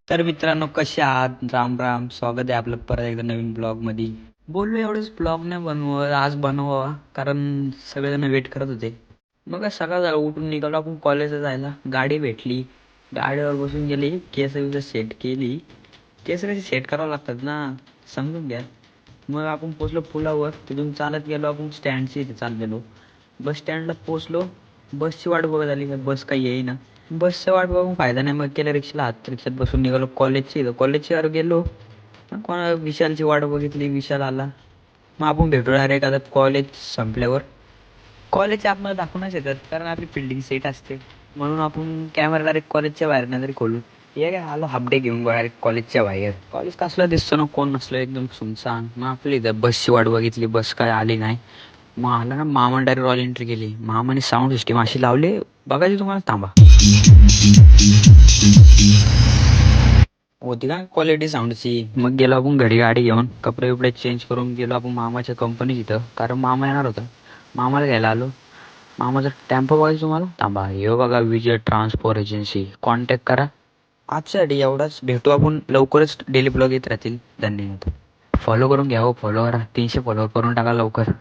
तर मित्रांनो, कसे आहात? राम राम. स्वागत आहे आपलं परत एकदा नवीन ब्लॉगमध्ये. बोललो एवढेच ब्लॉग नाही बनवत, आज बनवावा कारण सगळेजण वेट करत होते. मग काय सकाळ झाला, उठून निघालो आपण कॉलेजला जायला. गाडी भेटली, गाडीवर बसून गेली, केस बिस सेट केली. केस कसे सेट करावं लागतात ना, समजून घ्या. मग आपण पोचलो पुलावर, तिथून चालत गेलो आपण स्टँडच्या इथे चाललेलो. बस स्टँडला पोचलो, बसची वाट बघत आली, बस काही येईना. बसचा वाट बघून फायदा नाही, मग केलं रिक्षाला हात, रिक्षात बसून निघालो कॉलेजची. कॉलेजच्या वर गेलो, मग कोणा विशालची वाट बघितली, विशाल आला. मग आपण भेटू डायरेक्ट आता कॉलेज संपल्यावर. कॉलेज आपल्याला दाखवू नाही शकत कारण आपली फिल्डिंग सेट असते, म्हणून आपण कॅमेरा डायरेक्ट कॉलेजच्या बाहेर नाही तरी खोलू. हे काय आलो हाफ डे घेऊन डायरेक्ट कॉलेजच्या बाहेर. कॉलेज कसलं दिसतं ना, कोण नसलं, एकदम सुनसान. मग आपली इथं बसची वाट बघितली, बस काय आली नाही. मग आला ना, मामा डायरेक्ट रॉयल एंट्री केली. मामाने साऊंड सिस्टीम अशी लावली, बघायची तुम्हाला, थांबा. होती का क्वालिटी साऊंडची. मग गेलो आपण घरी गाडी घेऊन, कपडे बिपडे चेंज करून गेलो आपण मामाच्या कंपनी तिथं, कारण मामा येणार होता. मामाला घ्यायला आलो. मामाचा टेम्पो बघायचं तुम्हाला, थांबा. हे बघा, विजय ट्रान्सपोर्ट एजन्सी, कॉन्टॅक्ट करा. आजच्यासाठी एवढाच, भेटू आपण लवकरच. डेली ब्लॉग येत राहतील. धन्यवाद. फॉलो करून घ्या हो, फॉलो करा. 300 फॉलो करून टाका लवकर.